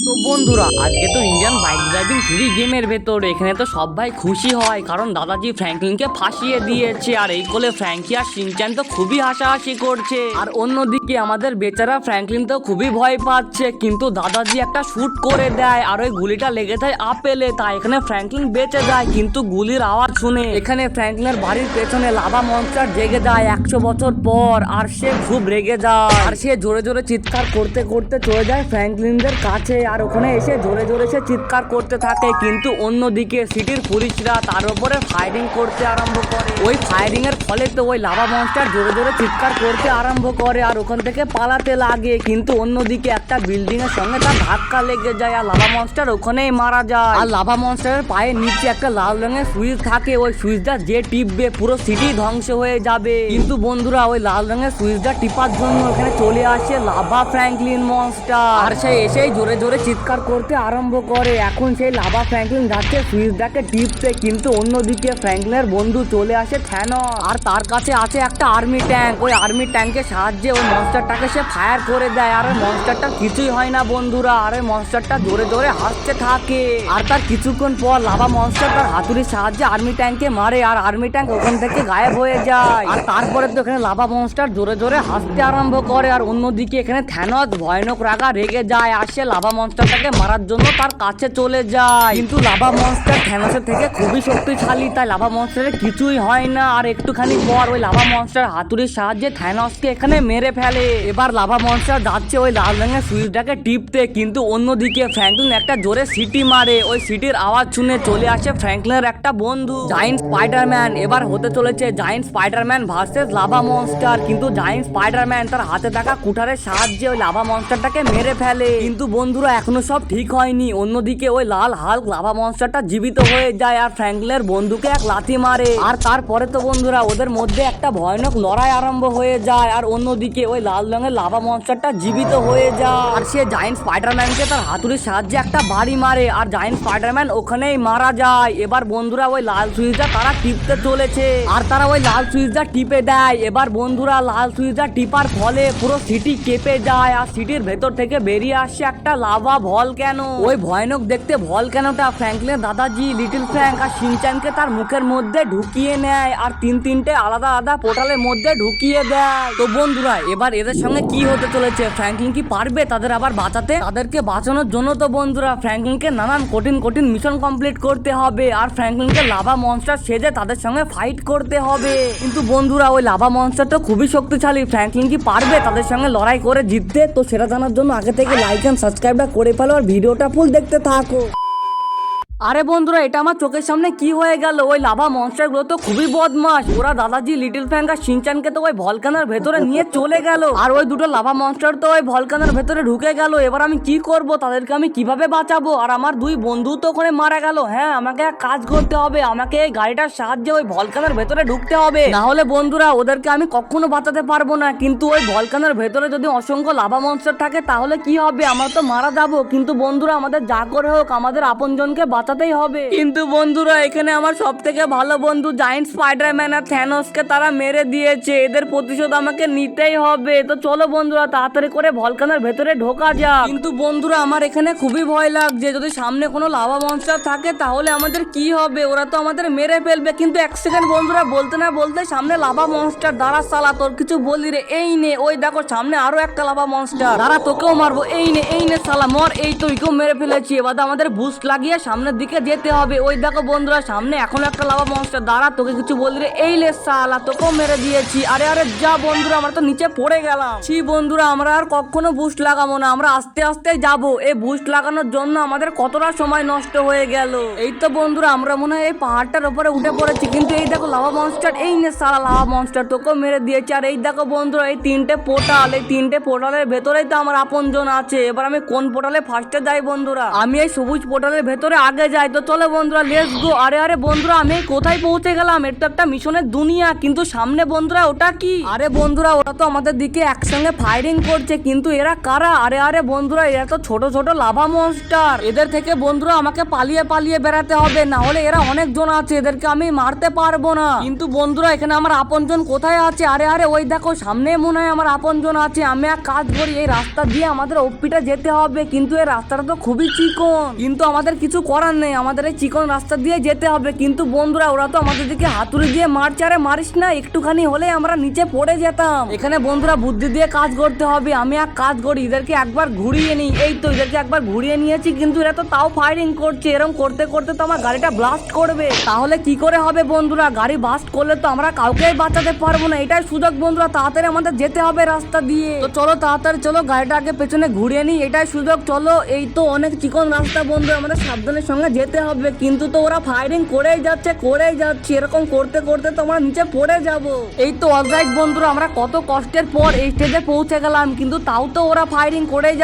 তো বন্ধুরা আজকে তো ইন্ডিয়ান বাইক ড্রাইভিং ফ্রি গেমের ভেতর এখানে তো সবাই খুশি হয় কারণ দাদাজি ফ্র্যাঙ্কলিনকে ফাঁসিয়ে দিয়েছে। আর এই কোলে ফ্র্যাঙ্কি আর শিনচ্যান তো খুবই হাসাহাসি করছে। আর অন্যদিকে আমাদের বেচারা ফ্র্যাঙ্কলিন তো খুবই ভয় পাচ্ছে, কিন্তু দাদাজি একটা শুট করে দেয় আর ওই গুলিটা লেগে যায় আপেলে। তাই এখানে ফ্র্যাঙ্কলিন বেঁচে যায়, কিন্তু গুলির আওয়াজ শুনে এখানে ফ্র্যাঙ্কলিনের বাড়ির পেছনে লাভা মনস্টার জেগে যায় 100 বছর পর। আর সে খুব রেগে যায় আর সে জোরে জোরে চিৎকার করতে করতে চলে যায় ফ্র্যাঙ্কলিনদের কাছে। আর ওখানে এসে জোরে জোরে সে চিৎকার করতে থাকে, কিন্তু অন্যদিকে সিটির পুলিশরা তার উপরে ফায়ারিং করতে আরম্ভ করে। ওই ফায়ারিং এর ফলে তো ওই লাভা মনস্টার জোরে জোরে চিৎকার করতে আরম্ভ করে আর ওখান থেকে পালাতে লাগে। কিন্তু অন্যদিকে একটা বিল্ডিং এর সঙ্গে তার ধাক্কা লেগে যায় আর লাভা মনস্টার ওখানেই মারা যায়। আর লাভা মনস্টারের পায়ের নিচে একটা লাল রঙের সুইচ থাকে, ওই সুইচটা যে টিপবে পুরো সিটি ধ্বংস হয়ে যাবে। কিন্তু বন্ধুরা ওই লাল রঙের সুইচটা টিপার জন্য ওখানে চলে আসে লাভা ফ্র্যাঙ্কলিন মনস্টার। আর সে এসেই জোরে জোরে চিৎকার করতে আরম্ভ করে। এখন সেই লাভা ফ্র্যাঙ্কলিন যাচ্ছে সুইচটাকে টিপতে, কিন্তু অন্যদিকে ফ্র্যাঙ্কলিনের বন্ধু চলে আসে থ্যানস। আর তার কাছে আছে একটা আর্মি ট্যাঙ্ক, ওই আর্মি ট্যাঙ্কের সাহায্যে ওই মনস্টারটাকে সে ফায়ার করে দেয়। আর ওই মনস্টারটা কিছুই হয় না বন্ধুরা। আর ওই মনস্টারটা জোরে জোরে হাসতে থাকে। আর তার কিছুক্ষণ পর লাভা মনস্টার তার হাতুড়ির সাহায্যে আর্মি ট্যাঙ্কে মারে আর আর্মি ট্যাঙ্ক ওখান থেকে গায়েব হয়ে যায়। আর তারপরে তো এখানে লাভা মনস্টার জোরে জোরে হাসতে আরম্ভ করে। আর অন্যদিকে এখানে থ্যানস ভয়ানক রাগা রেগে যায় আর সে লাভা মনস্টারটাকে মারার জন্য তার কাছে চলে যায়। কিন্তু লাভা মনস্টার থ্যানসের থেকে খুবই শক্তিশালী, তাই লাভা মনস্টারের কিছুই হয় না। আর একটুখানি পর ওই লাভা মনস্টার হাতুড়ির সাহায্যে থ্যানসকে এখানে মেরে ফেলে। এবার লাভা মনস্টার যাচ্ছে ওই লাল রঙের সুইচটাকে টিপতে, কিন্তু অন্যদিকে ফ্র্যাঙ্কলিন একটা জোরে সিটি মারে। ওই সিটির আওয়াজ শুনে চলে আসে ফ্র্যাঙ্কলিনের একটা বন্ধু জায়ান্ট স্পাইডারম্যান। এবার হতে চলেছে giant Spiderman versus lava monster. কিন্তু জায়ান্ট স্পাইডারম্যান তার হাতে থাকা কুঠারের সাহায্যে ওই লাভা মনস্টারটাকে মেরে ফেলে। কিন্তু বন্ধুরা এখনো সব ঠিক হয়নি। অন্যদিকে ওই লাল হাল্ক লাভা মনস্টারটা জীবিত হয়ে যায় আর ফ্র্যাঙ্কলিনের বন্ধুকে এক লাথি মারে। আর তারপরে তো বন্ধুরা ওদের মধ্যে একটা ভয়ানক লড়াই আরম্ভ হয়ে যায়। আর অন্যদিকে ওই লাল রঙের লাভা মনস্টারটা জীবিত হয়ে যায় আর সে জায়ান্ট স্পাইডারম্যানকে তার হাতুড়ির সাহায্যে একটা বাড়ি মারে আর জায়ান্ট স্পাইডারম্যান ওখানেই মারা যায়। এবার বন্ধুরা ওই লাল সুইচটা তারা টিপতে চলেছে আর তারা ওই লাল সুইচটা টিপে দেয়। এবার বন্ধুরা লাল সুইচটা টিপার ফলে পুরো সিটি কেঁপে যায় আর সিটির ভেতর থেকে বেরিয়ে আসছে একটা লাভা ভলক্যানো। ওই ভয়ানক দেখতে ভলক্যানোটা ফ্র্যাঙ্কলিনের দাদাজি লিটল ফ্র্যাঙ্ক আর শিনচ্যানকে তার মুখের মধ্যে ঢুকিয়ে নেয় আর তিনটে আলাদা আলাদা পোর্টালের মধ্যে ঢুকিয়ে দেয়। তো বন্ধুরা এবার এদের সঙ্গে কি হতে চলেছে? ফ্র্যাঙ্কলিন কি পারবে তাদের আবার বাঁচাতে? তাদেরকে বাঁচানোর জন্য তো বন্ধুরা ফ্র্যাঙ্কলিনকে নানান কঠিন কঠিন মিশন কমপ্লিট করতে হবে আর ফ্র্যাঙ্কলিনকে লাভা মনস্টার সেজে তাদের সঙ্গে ফাইট করতে হবে। কিন্তু বন্ধুরা ওই লাভা মনস্টার তো খুবই শক্তিশালী, ফ্র্যাঙ্কলিন কি পারবে তাদের সঙ্গে লড়াই করে জিততে? তো সেটা জানার জন্য আগে থেকে লাইক এন্ড সাবস্ক্রাইবটা করে ফেলো আর ভিডিওটা ফুল দেখতে থাকো। আরে বন্ধুরা এটা আমার চোখের সামনে কি হয়ে গেল? ওই লাভা মনস্টার গুলো তো খুবই বদমাশ। ওরা দাদাজি লিটল ফ্র্যাঙ্ক আর শিনচ্যানকে তো ওই ভলকানোর ভেতরে নিয়ে চলে গেল আর ওই দুটো লাভা মনস্টার তো ওই ভলকানোর ভেতরে ঢুকে গেল। এবার আমি কি করব? তাদেরকে আমি কিভাবে বাঁচাবো? আর আমার দুই বন্ধু তো ওখানে মারা গেল। হ্যাঁ আমাকে এক কাজ করতে হবে, আমাকে এই গাড়িটার সাহায্যে ওই ভলকানোর ভেতরে ঢুকতে হবে, না হলে বন্ধুরা ওদেরকে আমি কখনো বাঁচাতে পারবো না। কিন্তু ওই ভলকানোর ভেতরে যদি অসংখ্য লাভা মনস্টার থাকে তাহলে কি হবে? আমরা তো মারা যাবো। কিন্তু বন্ধুরা আমাদের যা করে হোক আমাদের আপনজনকে বাঁচাতেই হবে। কিন্তু বন্ধুরা এখানে আমার সব থেকে ভালো বন্ধু জায়ান্ট স্পাইডারম্যান আর থ্যানোসকে তারা মেরে দিয়েছে, এদের প্রতিশোধ আমাকে নিতেই হবে। তো চলো বন্ধুরা তাড়াতাড়ি করে ভলকানোর ভেতরে ঢোকা যাক। কিন্তু বন্ধুরা আমার এখানে খুবই ভয় লাগছে, যদি সামনে কোনো লাভা মনস্টার থাকে তাহলে আমাদের কি হবে? ওরা তো আমাদের মেরে ফেলবে। কিন্তু এক সেকেন্ড বন্ধুরা, বলতে না বলতে সামনে লাভা মনস্টার। দাঁড়া সালা তোর কিছু বলি রে, এই নে। ওই দেখো সামনে আরো একটা লাভা মনস্টার। দাঁড়া তোকেও মারবো, এই নে সালা মর। এই তো একেও মেরে ফেলেছি। এবার আমাদের বুস্ট লাগিয়ে সামনের দিকে যেতে হবে। ওই দেখো বন্ধুরা সামনে এখনো একটা লাভা মনস্টার। দাঁড়া তোকে কিছু বলি রে, এই লে সালা তোকেও মেরে দিয়েছি। আরে যা বন্ধুরা আমরা তো নিচে পড়ে গেলাম। ছি বন্ধুরা আমরা আর কখনো বুস্ট লাগাবো না, আমরা আস্তে আস্তে যাবো। এই বুস্ট লাগানোর জন্য আমাদের কতটা সময় নষ্ট হয়ে গেল। এই তো বন্ধুরা আমরা মনে হয় এই পাহাড়টার উপরে উঠে পড়েছি, কিন্তু এই দেখো লাভা মনস্টার। এই নে সালা লাভা মনস্টার তোকেও মেরে দিয়েছি। আর এই দেখো বন্ধুরা এই তিনটে পোর্টাল, এই তিনটে পোর্টালের ভেতরেই তো আমার আপনজন আছে। এবার আমি কোন পোর্টালে ফার্স্টে যাই বন্ধুরা? আমি এই সবুজ পোর্টালের ভেতরে আগে যায়। তো চলো বন্ধুরা লেটস গো। আরে আরে বন্ধুরা আমি কোথায় পৌঁছে গেলাম? এটা তো একটা মিশনের দুনিয়া, কিন্তু সামনে বন্ধুরা ওটা কি? আরে বন্ধুরা ওরা তো আমাদের দিকে একসঙ্গে ফায়ারিং করছে, কিন্তু এরা কারা? আরে আরে বন্ধুরা এরা তো ছোট ছোট লাভা মনস্টার। এদের থেকে বন্ধুরা আমাকে পালিয়ে পালিয়ে বেড়াতে হবে, না হলে এরা অনেকজন আছে, এদেরকে আমি মারতে পারবো না। কিন্তু বন্ধুরা এখানে আমার আপনজন কোথায় আছে? আরে আরে ওই দেখো সামনে মনে হয় আমার আপনজন আছে। আমি এক কাজ করি, এই রাস্তা দিয়ে আমাদের ওপিটা যেতে হবে, কিন্তু এই রাস্তাটা তো খুবই চিকন, কিন্তু আমাদের কিছু করার নেই, আমাদের এই চিকন রাস্তা দিয়ে যেতে হবে। কিন্তু বন্ধুরা ওরা তো আমাদের দিকে হাতুড়ি দিয়ে মারছে। আরে মারিস না, একটুখানি হলে আমরা নিচে পড়ে যেতাম। এখানে বন্ধুরা বুদ্ধি দিয়ে কাজ করতে হবে। আমি এক কাজ করি, এদেরকে একবার ঘুরিয়ে নিই। এই তো এদেরকে একবার ঘুরিয়ে নিয়েছি, কিন্তু এরা তো তাও ফায়ারিং করছে। এরকম করতে করতে তো আমার গাড়িটা ব্লাস্ট করবে। তাহলে কি করে হবে বন্ধুরা? গাড়ি ব্লাস্ট করলে তো আমরা কাউকেই বাঁচাতে পারবো না। এটাই সুযোগ বন্ধুরা, তাড়াতাড়ি আমাদের যেতে হবে রাস্তা দিয়ে। তো চলো তাড়াতাড়ি চলো, গাড়িটা আগে পেছনে ঘুরিয়ে নিই, এটাই সুযোগ। চলো, এই তো অনেক চিকন রাস্তা বন্ধু, আমাদের সাবধানের সঙ্গে যেতে হবে। কিন্তু তো ওরা ফায়ারিং করেই যাচ্ছে এরকম করতে করতে তো আমরা নিচে পড়ে যাব। এই তো অলরাইট বন্ধুরা, আমরা কত কষ্টের পর এই স্টেজে পৌঁছে গেলাম, কিন্তু তাও তো ওরা ফায়ারিং করেই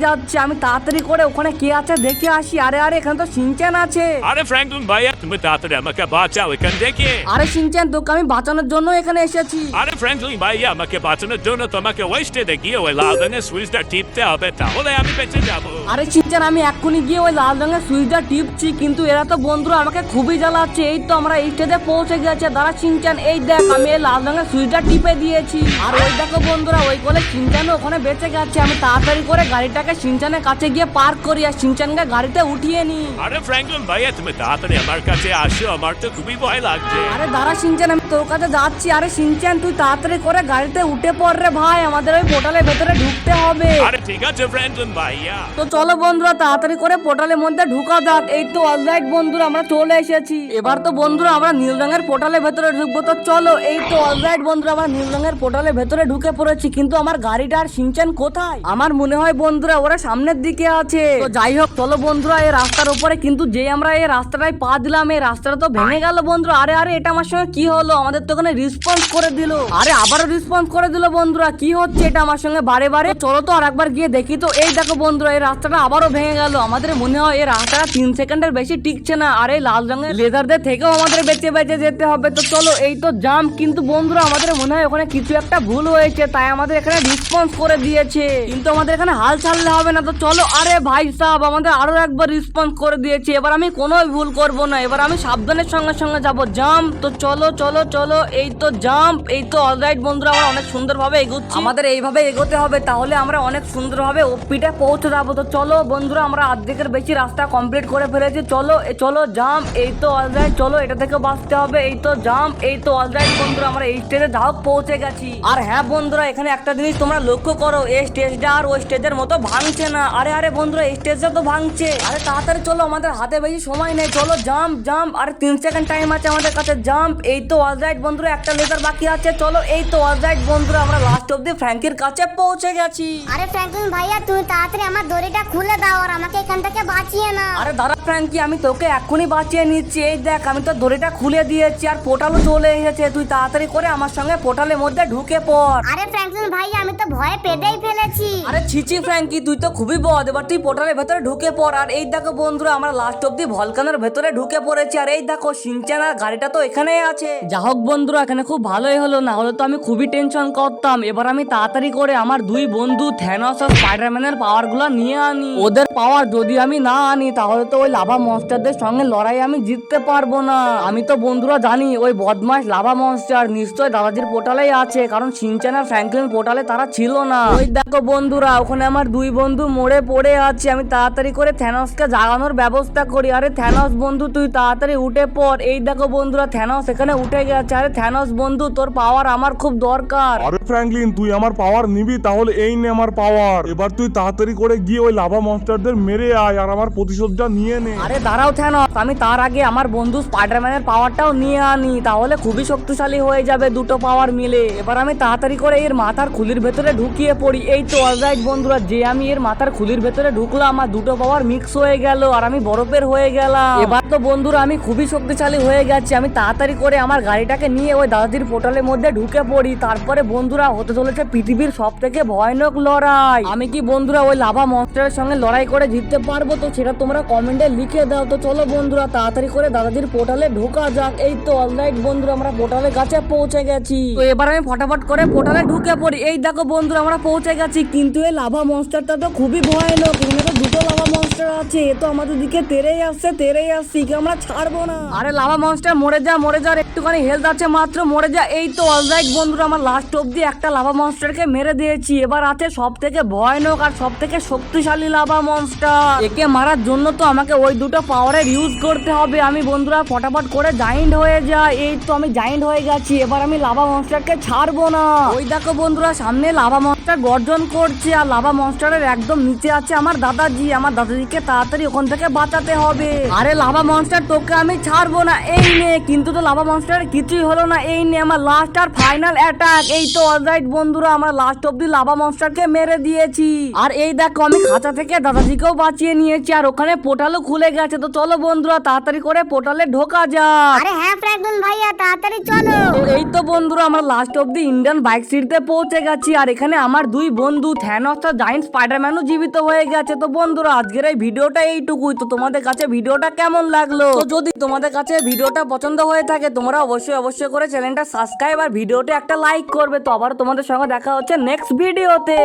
যাচ্ছে। আমি তাড়াতাড়ি করে ওখানে কে আছে দেখে আসি। আরে আরে এখানে তো শিনচ্যান আছে। আরে ফ্র্যাঙ্কলিন ভাইয়া, তুমি তাড়াতাড়ি আমাকে বাঁচাও এখান থেকে। আরে শিনচ্যান, তোকে আমি বাঁচানোর জন্য এখানে এসেছি। আরে ফ্র্যাঙ্কলিন ভাইয়া, আমাকে বাঁচানোর জন্য তোমাকে ওয়েস্টে গিয়ে ওই লাল রঙের সুইচটা টিপতে হবে, তাহলে আমি বেঁচে যাবো। আরে শিনচ্যান, আমি এক্ষুনি গিয়ে ওই লাল রঙের সুইচটা টিপছি, কিন্তু এরা তো বন্ধুরা আমাকে খুবই জ্বালাচ্ছে। এই তো আমরা এই স্টেজে পৌঁছে গেছে। দাঁড়া শিনচ্যান, এই দেখ আমি এই লাল রঙের সুইচটা টিপে দিয়েছি। আর ওই দেখো বন্ধুরা, ওই কোলে শিনচ্যানও ওখানে বেঁচে গেছে। আমি তাড়াতাড়ি করে গাড়িটাকে শিনচ্যানের কাছে গিয়ে পার্ক করি আর শিনচ্যানকে গাড়িতে উঠিয়ে নি। আরে ফ্র্যাঙ্কলিন ভাইয়া, তুমি তাড়াতাড়ি আমার কাছে আসো, আমার তো খুবই ভয় লাগছে। আরে দাঁড়া শিনচ্যান, আমি তোর কাছে যাচ্ছি। আরে শিনচ্যান তুই তাড়াতাড়ি করে গাড়িতে উঠে পড় রে ভাই, আমাদের ওই পোর্টালের ভেতরে ঢুকতে হবে। আরে ঠিক আছে ফ্র্যাঙ্কলিন ভাইয়া। তো চলো বন্ধুরা তাড়াতাড়ি করে পোর্টালের মধ্যে ঢুকা যাক। এই তো অলরাইট বন্ধুরা, আমরা চলে এসেছি। এবার তো বন্ধুরা আমরা নীল রঙের পোর্টালের ভেতরে ঢুকবো। তো চলো, এই তো অলরাইট বন্ধুরা, আমরা নীল রঙের পোর্টালের ভেতরে ঢুকে পড়েছি, কিন্তু আমার গাড়িটা আর শিনচ্যান কোথায়? আমার মনে হয় বন্ধুরা ওরা সামনের দিকে আছে। তো যাই হোক চলো বন্ধুরা, এই রাস্তার উপরে কিন্তু যে আমরা এই রাস্তাটায় পা দিলাম, এই রাস্তাটা তো ভেঙে গেল বন্ধুরা। আরে আরে এটা আমার সঙ্গে কি হলো? আমাদের তো ওখানে রেসপন্স করে দিল। আরে আবারও রেসপন্স করে দিল বন্ধুরা, কি হচ্ছে এটা আমার সঙ্গে বারে বারে? চলো তো আর একবার গিয়ে দেখি। তো এই দেখো বন্ধুরা, এই রাস্তাটা আবারও ভেঙে গেল। আমাদের মনে হয় এই রাস্তাটা 3 সেকেন্ডের বেশি টিকছে না। আর এই লাল রঙের লেজারদের থেকেও আমাদের বেঁচে বেঁচে যেতে হবে। তো চলো, এই তো জাম্প, কিন্তু বন্ধুরা আমাদের মনে হয় ওখানে কিছু একটা ভুল হয়েছে, তাই আমাদের এখানে রেসপন্স করে দিয়েছে, কিন্তু আমাদের এখানে হাল ছাড়লে হবে না। তো চলো, আরে ভাই সাহেব আমাদের আরো একবার রেসপন্স করে দিয়েছে। এবার আমি কোনো ভুল করব না, এবার আমি সাবধানের সঙ্গে সঙ্গে যাব। জাম্প, তো চলো চলো চলো, এই তো জাম্প। এই তো অলরাইট বন্ধুরা, আমরা অনেক সুন্দরভাবে এগোচ্ছি। আমাদের এইভাবে এগোতে হবে, তাহলে আমরা অনেক সুন্দরভাবে ওপিটা পৌঁছে যাবো। তো চলো বন্ধুরা, আমরা অর্ধেকের বেশি রাস্তা কমপ্লিট করে ফেলেছি। চলো চলো জাম্প, এই তো অলরাইট। চলো এটা থেকে বাঁচতে হবে। এই তো জাম্প, এই তো অলরাইট বন্ধুরা, আমরা এই স্টেজে যাও পৌঁছে গেছি। আর হ্যাঁ বন্ধুরা, এখানে একটা জিনিস তোমরা লক্ষ্য করো, এই স্টেজটা আর ওই স্টেজের মতো ভাঙছে না। আরে আরে বন্ধুরা, এই স্টেজটা তো ভাঙছে। আরে তাড়াতাড়ি চলো, আমাদের হাতে বেশি সময় নেই। চলো জাম্প জাম্প, আরে 3 সেকেন্ড টাইম আছে আমাদের কাছে। জাম্প, এই তো অলরাইট বন্ধুরা, একটা লেজার বাকি আছে। চলো, এই তো অলরাইট বন্ধুরা, আমরা লাস্ট অব্দি ফ্র্যাঙ্কির কাছে পৌঁছে গেছি। আরে ফ্র্যাঙ্কলিন ভাইয়া, তুমি তাড়াতাড়ি আমার দড়িটা খুলে দাও আর আমাকে এখান থেকে বাঁচিয়ে নাও। আরে দাঁড়া ফ্র্যাঙ্কি, আমি তোকে এক্ষুনি বাঁচিয়ে নিচ্ছি। এই দেখ আমি তো দড়িটা খুলে দিয়েছি আর পোর্টালও চলে এসেছে। তুই তাড়াতাড়ি করে আমার সঙ্গে পোর্টালের মধ্যে ঢুকে পড়। আরে ফ্র্যাঙ্কলিন ভাইয়া, আমি তো ভয়ে পেটেই ফেলেছি। আরে ছিচি ফ্র্যাঙ্কি, তুই তো খুবই বদ। এবার তুই পোর্টালের ভেতরে ঢুকে পড়। আর এই দেখো বন্ধুরা, আমরা লাস্ট অব্দি ভলকানের ভেতরে ঢুকে পড়েছি। আর এই দেখো শিনচ্যান আর গাড়িটা তো এখানেই আছে। যা হোক বন্ধুরা, এখানে খুব ভালোই হলো, না হলে তো আমি খুবই টেনশন করতাম। এবার আমি তাড়াতাড়ি করে আমার 2 বন্ধু থ্যানোস আর স্পাইডারম্যানের পাওয়ার গুলো নিয়ে আনি। ওদের পাওয়ার যদি আমি না আনি, তাহলে তো ওই লাভা মনস্টারদের সঙ্গে লড়াই আমি জিততে পারবো না। আমি তো বন্ধুরা জানি ওই বদমাশ লাভা মনস্টার নিশ্চয় দাদাজির পোর্টালেই আছে, কারণ শিনচ্যান আর ফ্র্যাঙ্কলিন পোর্টালে তারা ছিল না। ওই দেখো বন্ধুরা, ওখানে আমার 2 বন্ধু মরে পড়ে আছে। আমি তাড়াতাড়ি করে থ্যানোসকে জাগানোর ব্যবস্থা করি। আরে থ্যানোস বন্ধু, তুই তাড়াতাড়ি উঠে পড়। এই দেখো বন্ধুরা, থ্যানোস এখানে উঠে গেছে। আরে থ্যানোস বন্ধু, তোর পাওয়ার আমার খুব দরকার। আরে ফ্র্যাঙ্কলিন, তুই আমার পাওয়ার নিবি? তাহলে এই নে আমার পাওয়ার। এবার তুই তাড়াতাড়ি করে গিয়ে ওই লাভা মনস্টারদের মেরে আয় আর আমার প্রতিশোধটা নিয়ে নে। আরে দাঁড়াও থ্যানোস, আমি তার আগে আমার বন্ধু স্পাইডারম্যানের পাওয়ারটাও নিয়ে আনি, তাহলে খুবই শক্তিশালী হয়ে যাবে দুটো পাওয়ার মিলে। এবার আমি তাড়াতাড়ি করে এর মাথার খুলির ভেতরে ঢুকিয়ে পড়ি। এই তো অলরাইট বন্ধুরা, যে আমি এর মাথার খুলির ভেতরে ঢুকলাম, আমার দুটো পাওয়ার মিক্স হয়ে গেল আর আমি বরফের হয়ে গেলাম। এবার তো বন্ধুরা আমি খুবই শক্তিশালী হয়ে গেছি। আমি তাড়াতাড়ি করে আমার গাড়িটাকে নিয়ে ওই দাদাজির পোর্টালের মধ্যে ঢুকে পড়ি। তারপরে বন্ধুরা হতে চলেছে পৃথিবীর সব থেকে ভয়ানক লড়াই। আমি কি বন্ধুরা ওই লাভা মনস্টারের সঙ্গে লড়াই করে জিততে পারবো? তো সেটা তোমরা কমেন্ট কমেন্টে লিখে দাও। তো চলো বন্ধুরা তাড়াতাড়ি করে দাদাজির পোর্টালে ঢোকা যাক। এই তো অলরাইট বন্ধুরা আমরা পোর্টালের কাছে পৌঁছে গেছি। তো এবার আমি ফটাফট করে পোর্টালে ঢুকে পড়ি। এই দেখো বন্ধুরা আমরা পৌঁছে গেছি, কিন্তু এই লাভা মনস্টারটা তো খুবই ভয়ানক। এখানে তো দুটো লাভা মনস্টার আছে, এ তো আমাদের দিকে তেড়েই আসছে। একে আমরা ছাড়বো না। আরে লাভা মনস্টার মরে যা, আর একটুখানি হেলথ আছে মাত্র, মরে যা। এই তো অলরাইট বন্ধুরা আমার লাস্ট অব্দি একটা লাভা মনস্টারকে মেরে দিয়েছি। এবার আছে সব থেকে ভয়ানক আর সব থেকে শক্তিশালী লাভা মনস্টার। একে মারার জন্য তো আমাকে ওই দুটো পাওয়ারের ইউজ করতে হবে। আমি বন্ধুরা ফটাফট করে জাইন্ট হয়ে যাই। এই তো আমি জাইন্ট হয়ে গেছি, এবার আমি লাভা মনস্টারকে ছাড়বো না। ওই দেখো বন্ধুরা সামনে লাভা মনস্টার গর্জন করছে, আর লাভা মনস্টারের একদম নিচে আছে আমার দাদাজি। আমার দাদাজিকে তাড়াতাড়ি ওখান থেকে বাঁচাতে হবে। আরে লাভা মনস্টার তোকে আমি ছাড়বো না, এই নে। কিন্তু তো লাভা মনস্টারের কিছুই হলো না, এই নে আমার লাস্ট আর ফাইনাল অ্যাটাক। এই তো অলরাইট বন্ধুরা আমরা লাস্ট অব্দি লাভা মনস্টারকে মেরে দিয়েছি। আর এই দেখো আমি খাঁচা থেকে দাদাজিকেও বাঁচিয়ে নিয়েছি, আর ওখানে পোর্টালও খুলে গেছে। তো চলো বন্ধুরা তাড়াতাড়ি করে পোর্টালে ঢোকা যাক। আরে হ্যাঁ ফ্র্যাঙ্কলিন ভাইয়া তাড়াতাড়ি চলো। তো এই তো বন্ধুরা আমরা লাস্ট অব্দি ইন্ডিয়ান বাইক সিটিতে পৌঁছে গেছি, আর এখানে আমার দুই বন্ধু থ্যানোস আর জায়ান্ট স্পাইডারম্যানও জীবিত হয়ে গেছে। তো বন্ধুরা আজকের এই ভিডিওটা এইটুকুই। তো তোমাদের কাছে ভিডিওটা কেমন লাগলো? তো যদি তোমাদের কাছে ভিডিওটা পছন্দ হয়ে থাকে তোমরা অবশ্যই করে চ্যানেলটা সাবস্ক্রাইব আর ভিডিওতে একটা লাইক করবে। তো আবার তোমাদের সঙ্গে দেখা হচ্ছে নেক্সট ভিডিওতে।